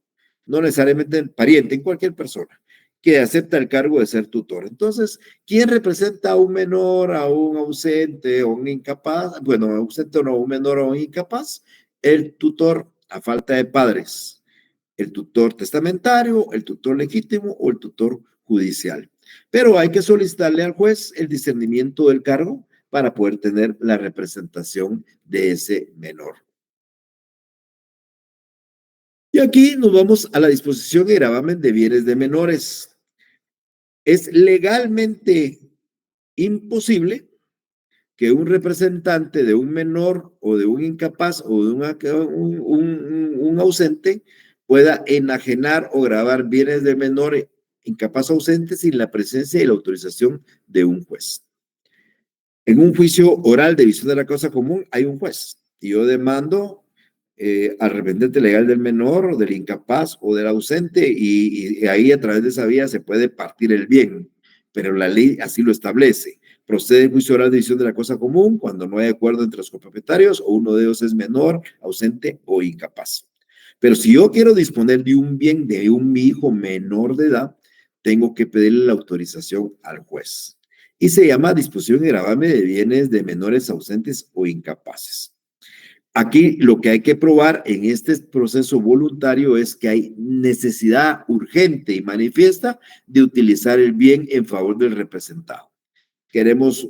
no necesariamente el pariente, en cualquier persona que acepta el cargo de ser tutor. Entonces, ¿quién representa a un menor, a un ausente, a un incapaz? Bueno, ausente o no, un menor o un incapaz, el tutor a falta de padres, el tutor testamentario, el tutor legítimo o el tutor judicial. Pero hay que solicitarle al juez el discernimiento del cargo para poder tener la representación de ese menor. Y aquí nos vamos a la disposición y gravamen de bienes de menores. Es legalmente imposible que un representante de un menor o de un incapaz o de un ausente pueda enajenar o gravar bienes de menor incapaz ausente sin la presencia y la autorización de un juez. En un juicio oral de división de la causa común hay un juez y yo demando al representante legal del menor o del incapaz o del ausente y ahí a través de esa vía se puede partir el bien, pero la ley así lo establece. Procede el juicio oral de división de la cosa común cuando no hay acuerdo entre los copropietarios o uno de ellos es menor, ausente o incapaz. Pero si yo quiero disponer de un bien de un hijo menor de edad, tengo que pedirle la autorización al juez. Y se llama disposición y gravamen de bienes de menores ausentes o incapaces. Aquí lo que hay que probar en este proceso voluntario es que hay necesidad urgente y manifiesta de utilizar el bien en favor del representado. Queremos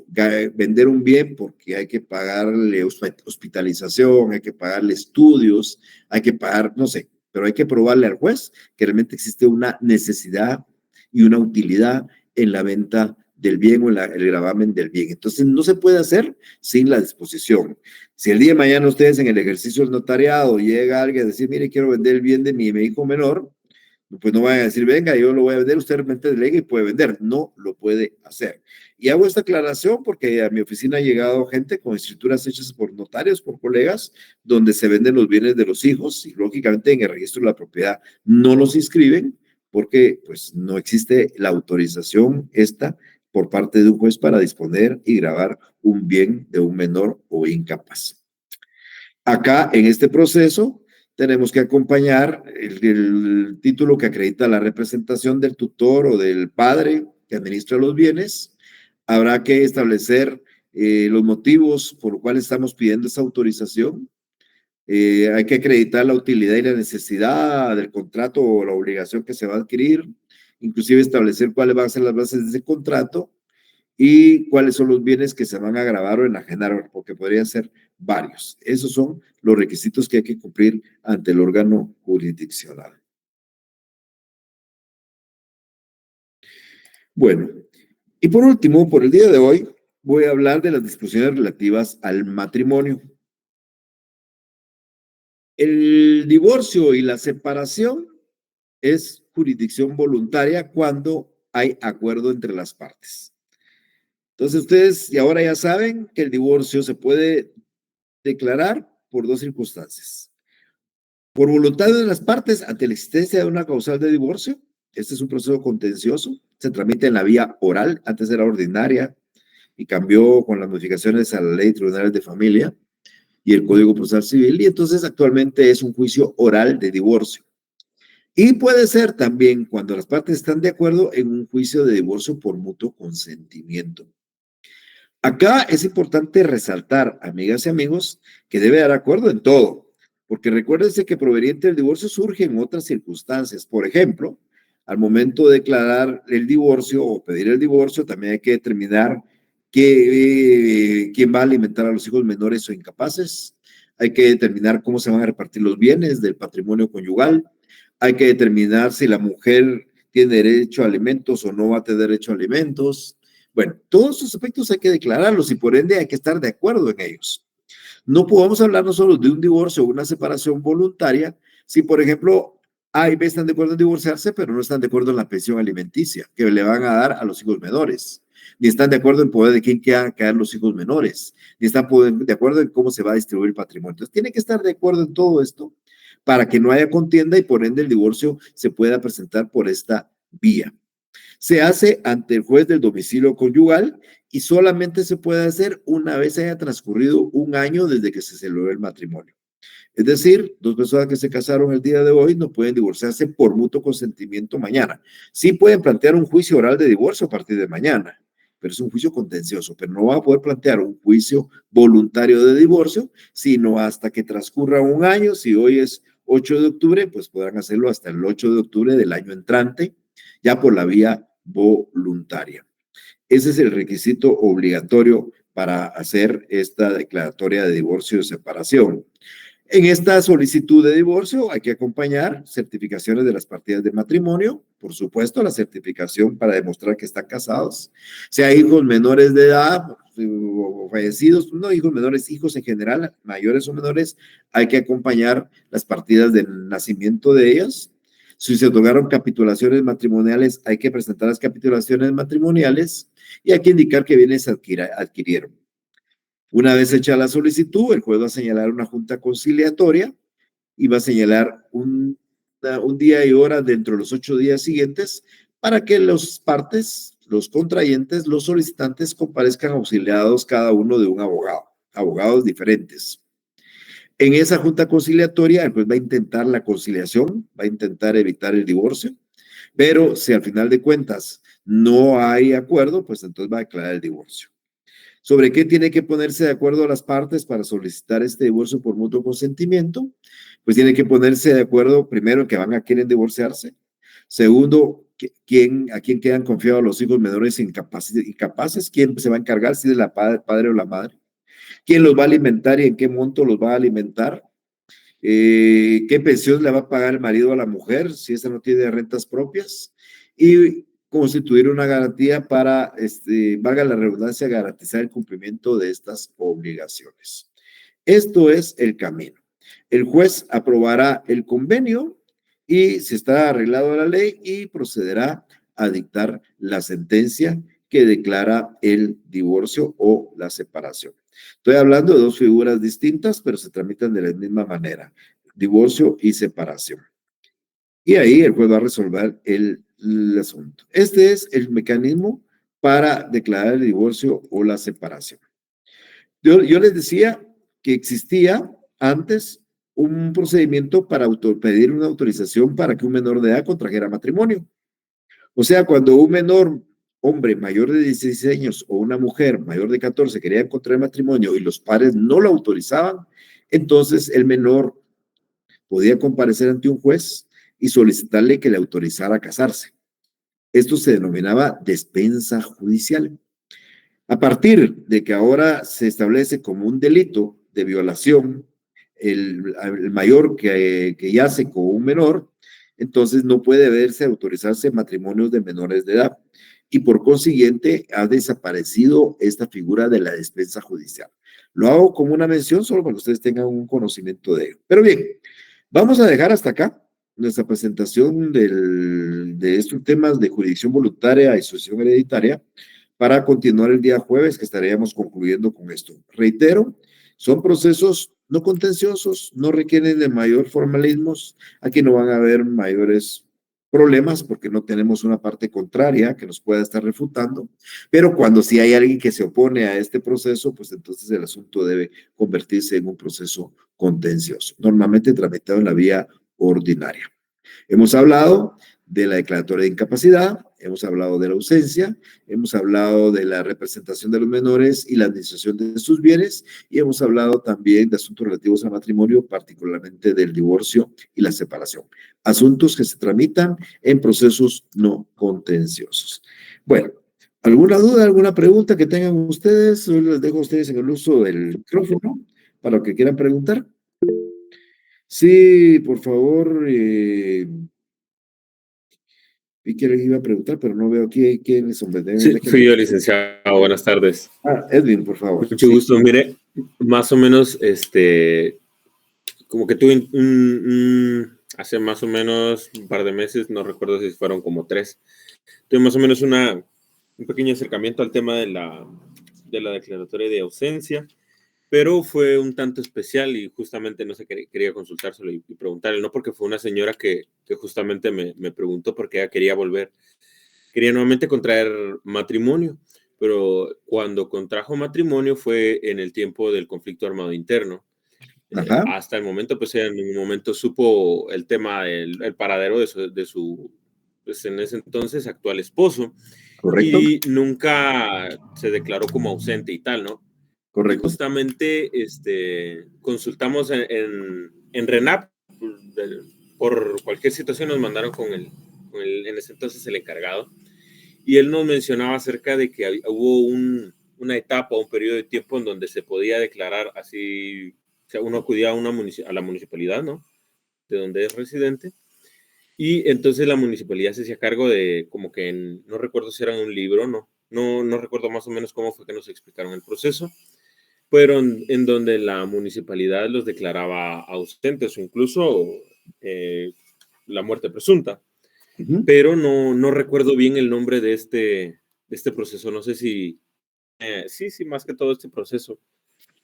vender un bien porque hay que pagarle hospitalización, hay que pagarle estudios, hay que pagar, no sé, pero hay que probarle al juez que realmente existe una necesidad y una utilidad en la venta del bien o el gravamen del bien. Entonces, no se puede hacer sin la disposición. Si el día de mañana ustedes en el ejercicio del notariado llega alguien a decir, mire, quiero vender el bien de mi hijo menor, pues no vayan a decir, venga, yo lo voy a vender, usted realmente delega y puede vender. No lo puede hacer. Y hago esta aclaración porque a mi oficina ha llegado gente con escrituras hechas por notarios, por colegas, donde se venden los bienes de los hijos y lógicamente en el registro de la propiedad no los inscriben porque pues no existe la autorización esta por parte de un juez para disponer y gravar un bien de un menor o incapaz. Acá, en este proceso, tenemos que acompañar el título que acredita la representación del tutor o del padre que administra los bienes. Habrá que establecer los motivos por los cuales estamos pidiendo esa autorización. Hay que acreditar la utilidad y la necesidad del contrato o la obligación que se va a adquirir, inclusive establecer cuáles van a ser las bases de ese contrato y cuáles son los bienes que se van a gravar o enajenar, porque podrían ser varios. Esos son los requisitos que hay que cumplir ante el órgano jurisdiccional. Bueno, y por último, por el día de hoy, voy a hablar de las disposiciones relativas al matrimonio. El divorcio y la separación es jurisdicción voluntaria cuando hay acuerdo entre las partes. Entonces ustedes y ahora ya saben que el divorcio se puede declarar por dos circunstancias. Por voluntad de las partes ante la existencia de una causal de divorcio. Este es un proceso contencioso. Se tramita en la vía oral. Antes era ordinaria y cambió con las modificaciones a la ley de tribunales de familia y el Código Procesal Civil. Y entonces actualmente es un juicio oral de divorcio. Y puede ser también cuando las partes están de acuerdo en un juicio de divorcio por mutuo consentimiento. Acá es importante resaltar, amigas y amigos, que debe dar acuerdo en todo, porque recuérdense que proveniente del divorcio surge en otras circunstancias. Por ejemplo, al momento de declarar el divorcio o pedir el divorcio, también hay que determinar quién va a alimentar a los hijos menores o incapaces. Hay que determinar cómo se van a repartir los bienes del patrimonio conyugal. Hay que determinar si la mujer tiene derecho a alimentos o no va a tener derecho a alimentos. Bueno, todos esos aspectos hay que declararlos y por ende hay que estar de acuerdo en ellos. No podemos hablar nosotros de un divorcio o una separación voluntaria si, por ejemplo, A y B están de acuerdo en divorciarse, pero no están de acuerdo en la pensión alimenticia que le van a dar a los hijos menores, ni están de acuerdo en poder de quién quedan los hijos menores, ni están de acuerdo en cómo se va a distribuir el patrimonio. Entonces, tiene que estar de acuerdo en todo esto para que no haya contienda y por ende el divorcio se pueda presentar por esta vía. Se hace ante el juez del domicilio conyugal y solamente se puede hacer una vez haya transcurrido un año desde que se celebró el matrimonio. Es decir, dos personas que se casaron el día de hoy no pueden divorciarse por mutuo consentimiento mañana. Sí pueden plantear un juicio oral de divorcio a partir de mañana, pero es un juicio contencioso, pero no van a poder plantear un juicio voluntario de divorcio, sino hasta que transcurra un año. Si hoy es 8 de octubre, pues podrán hacerlo hasta el 8 de octubre del año entrante, ya por la vía voluntaria. Ese es el requisito obligatorio para hacer esta declaratoria de divorcio o separación. En esta solicitud de divorcio hay que acompañar certificaciones de las partidas de matrimonio, por supuesto, la certificación para demostrar que están casados, sea hijos menores de edad o fallecidos, no hijos menores, hijos en general, mayores o menores, hay que acompañar las partidas de nacimiento de ellas. Si se otorgaron capitulaciones matrimoniales, hay que presentar las capitulaciones matrimoniales y hay que indicar que bienes adquirieron. Una vez hecha la solicitud, el juez va a señalar una junta conciliatoria y va a señalar un día y hora dentro de los 8 días siguientes para que las partes, los contrayentes, los solicitantes comparezcan auxiliados cada uno de un abogado, abogados diferentes. En esa junta conciliatoria, el juez va a intentar la conciliación, va a intentar evitar el divorcio, pero si al final de cuentas no hay acuerdo, pues entonces va a declarar el divorcio. ¿Sobre qué tiene que ponerse de acuerdo las partes para solicitar este divorcio por mutuo consentimiento? Pues tiene que ponerse de acuerdo primero que van a quieren divorciarse. Segundo, a quién quedan confiados los hijos menores incapaces, quién se va a encargar, si es el padre o la madre, quién los va a alimentar y en qué monto los va a alimentar, qué pensión le va a pagar el marido a la mujer si esta no tiene rentas propias y constituir una garantía para, valga la redundancia, garantizar el cumplimiento de estas obligaciones. Esto es el camino. El juez aprobará el convenio y si está arreglado la ley y procederá a dictar la sentencia que declara el divorcio o la separación. Estoy hablando de dos figuras distintas, pero se tramitan de la misma manera, divorcio y separación. Y ahí el juez va a resolver el asunto. Este es el mecanismo para declarar el divorcio o la separación. Yo les decía que existía antes un procedimiento para pedir una autorización para que un menor de edad contrajera matrimonio. O sea, cuando un menor, hombre mayor de 16 años o una mujer mayor de 14 quería contraer matrimonio y los padres no lo autorizaban, entonces el menor podía comparecer ante un juez y solicitarle que le autorizara a casarse. Esto se denominaba despensa judicial. A partir de que ahora se establece como un delito de violación el mayor que yace con un menor, entonces no puede verse autorizarse matrimonios de menores de edad y por consiguiente ha desaparecido esta figura de la despensa judicial. Lo hago como una mención solo para que ustedes tengan un conocimiento de ello. Pero bien, vamos a dejar hasta acá nuestra presentación de estos temas de jurisdicción voluntaria y sucesión hereditaria para continuar el día jueves que estaríamos concluyendo con esto. Reitero, son procesos no contenciosos, no requieren de mayor formalismos, aquí no van a haber mayores problemas porque no tenemos una parte contraria que nos pueda estar refutando, pero cuando sí hay alguien que se opone a este proceso, pues entonces el asunto debe convertirse en un proceso contencioso, normalmente tramitado en la vía ordinaria. Hemos hablado de la declaratoria de incapacidad, hemos hablado de la ausencia, hemos hablado de la representación de los menores y la administración de sus bienes, y hemos hablado también de asuntos relativos al matrimonio, particularmente del divorcio y la separación. Asuntos que se tramitan en procesos no contenciosos. Bueno, ¿alguna duda, alguna pregunta que tengan ustedes? Yo les dejo a ustedes en el uso del micrófono para lo que quieran preguntar. Sí, por favor. Vi que les iba a preguntar, pero no veo aquí quién es, hombre. Sí, fui yo, licenciado. Buenas tardes. Edwin, por favor. Mucho gusto. Mire, más o menos, como que tuve hace más o menos un par de meses, no recuerdo si fueron como 3, tuve más o menos un pequeño acercamiento al tema de la declaratoria de ausencia, pero fue un tanto especial y justamente no sé, quería consultárselo y preguntarle, no porque fue una señora que justamente me preguntó porque ella quería nuevamente contraer matrimonio, pero cuando contrajo matrimonio fue en el tiempo del conflicto armado interno. Hasta el momento, pues en un momento supo el tema, el paradero de su pues en ese entonces actual esposo. Correcto. Y nunca se declaró como ausente y tal, ¿no? Correcto. Y justamente consultamos en RENAP, por cualquier situación nos mandaron con en ese entonces el encargado, y él nos mencionaba acerca de que hubo una etapa, un periodo de tiempo en donde se podía declarar así, o sea, uno acudía a la municipalidad, ¿no? De donde es residente, y entonces la municipalidad se hacía cargo de, como que no recuerdo si era un libro, no recuerdo más o menos cómo fue que nos explicaron el proceso, pero en donde la municipalidad los declaraba ausentes o incluso la muerte presunta. Pero no recuerdo bien el nombre de este proceso. No sé si, sí, más que todo este proceso.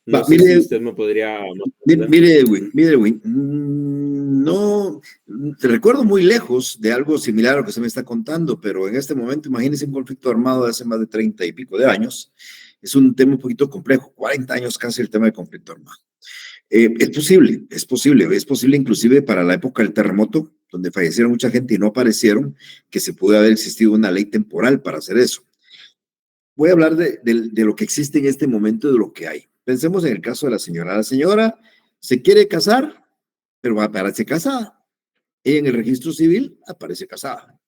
No sé si usted me podría... Mire, Edwin, no, te recuerdo muy lejos de algo similar a lo que se me está contando, pero en este momento imagínese un conflicto armado de hace más de 30 y pico de años. Es un tema un poquito complejo, 40 años casi el tema de conflicto armado. Es posible inclusive para la época del terremoto, donde fallecieron mucha gente y no aparecieron, que se pudo haber existido una ley temporal para hacer eso. Voy a hablar de lo que existe en este momento y de lo que hay. Pensemos en el caso de la señora. La señora se quiere casar, pero va a aparecer casada. Ella en el registro civil aparece casada.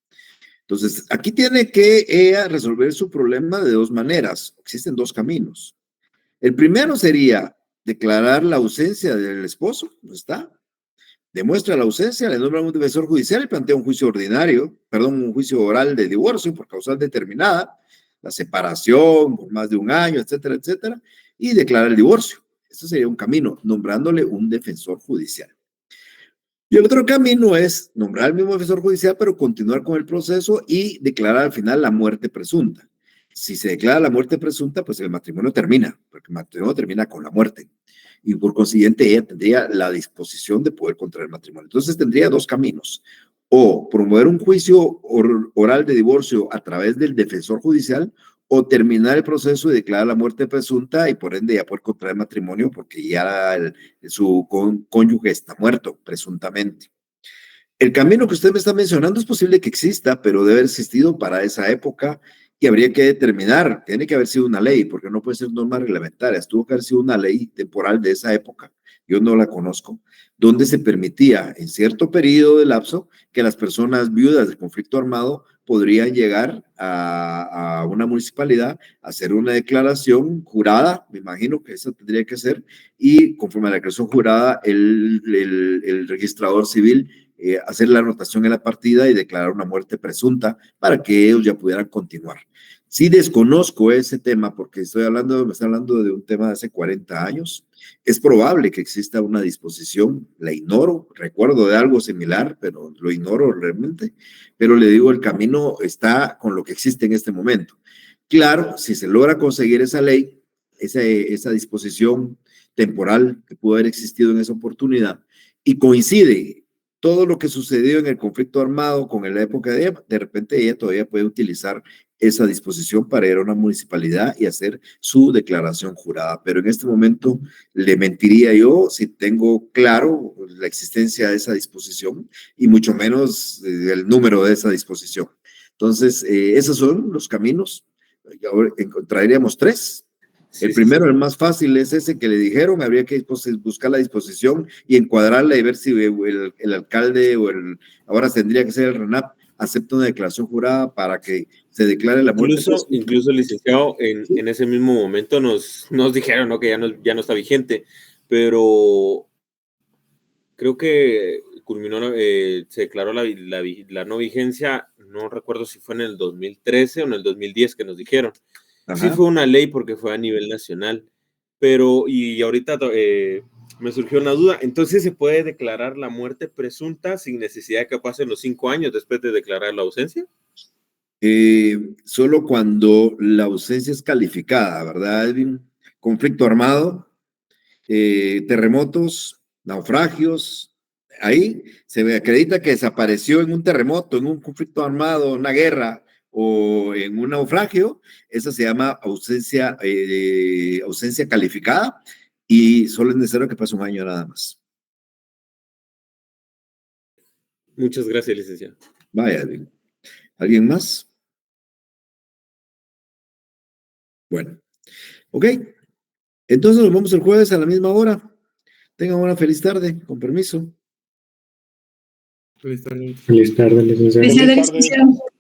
Entonces, aquí tiene que ella resolver su problema de dos maneras. Existen dos caminos. El primero sería declarar la ausencia del esposo, ¿no está? Demuestra la ausencia, le nombra un defensor judicial y plantea un juicio un juicio oral de divorcio por causal determinada, la separación por más de un año, etcétera, etcétera, y declara el divorcio. Este sería un camino, nombrándole un defensor judicial. Y el otro camino es nombrar al mismo defensor judicial, pero continuar con el proceso y declarar al final la muerte presunta. Si se declara la muerte presunta, pues el matrimonio termina, porque el matrimonio termina con la muerte. Y por consiguiente, ella tendría la disposición de poder contraer matrimonio. Entonces tendría dos caminos. O promover un juicio oral de divorcio a través del defensor judicial, o terminar el proceso y declarar la muerte presunta y por ende ya poder contraer matrimonio porque ya su cónyuge está muerto, presuntamente. El camino que usted me está mencionando es posible que exista, pero debe haber existido para esa época y habría que determinar, tiene que haber sido una ley, porque no puede ser normas reglamentarias, tuvo que haber sido una ley temporal de esa época, yo no la conozco, donde se permitía en cierto periodo de lapso que las personas viudas del conflicto armado podrían llegar a una municipalidad, hacer una declaración jurada, me imagino que eso tendría que ser, y conforme a la declaración jurada, el registrador civil hacer la anotación en la partida y declarar una muerte presunta para que ellos ya pudieran continuar. Sí desconozco ese tema porque me está hablando de un tema de hace 40 años. Es probable que exista una disposición, la ignoro, recuerdo de algo similar, pero lo ignoro realmente, pero le digo, el camino está con lo que existe en este momento. Claro, si se logra conseguir esa ley, esa disposición temporal que pudo haber existido en esa oportunidad y coincide todo lo que sucedió en el conflicto armado con la época de ella, de repente ella todavía puede utilizar esa disposición para ir a una municipalidad y hacer su declaración jurada. Pero en este momento le mentiría yo si tengo claro la existencia de esa disposición y mucho menos el número de esa disposición. Entonces, esos son los caminos. Ahora encontraríamos tres. El primero, el más fácil, es ese que le dijeron, habría que buscar la disposición y encuadrarla y ver si el alcalde ahora tendría que ser el RENAP, acepta una declaración jurada para que se declare la muerte. Incluso licenciado, en ese mismo momento nos dijeron, ¿no?, que ya no está vigente, pero creo que culminó, se declaró la no vigencia, no recuerdo si fue en el 2013 o en el 2010 que nos dijeron. Ajá. Sí fue una ley porque fue a nivel nacional, pero, y ahorita me surgió una duda, entonces ¿se puede declarar la muerte presunta sin necesidad de que pasen los 5 años después de declarar la ausencia? Solo cuando la ausencia es calificada, ¿verdad, Edwin? Conflicto armado, terremotos, naufragios, ahí se acredita que desapareció en un terremoto, en un conflicto armado, una guerra o en un naufragio, esa se llama ausencia calificada y solo es necesario que pase un año nada más. Muchas gracias, licenciado. Vaya, ¿alguien más? Bueno, ok. Entonces nos vemos el jueves a la misma hora. Tengan una feliz tarde, con permiso. Feliz tarde, licenciado. Feliz tarde, licenciado.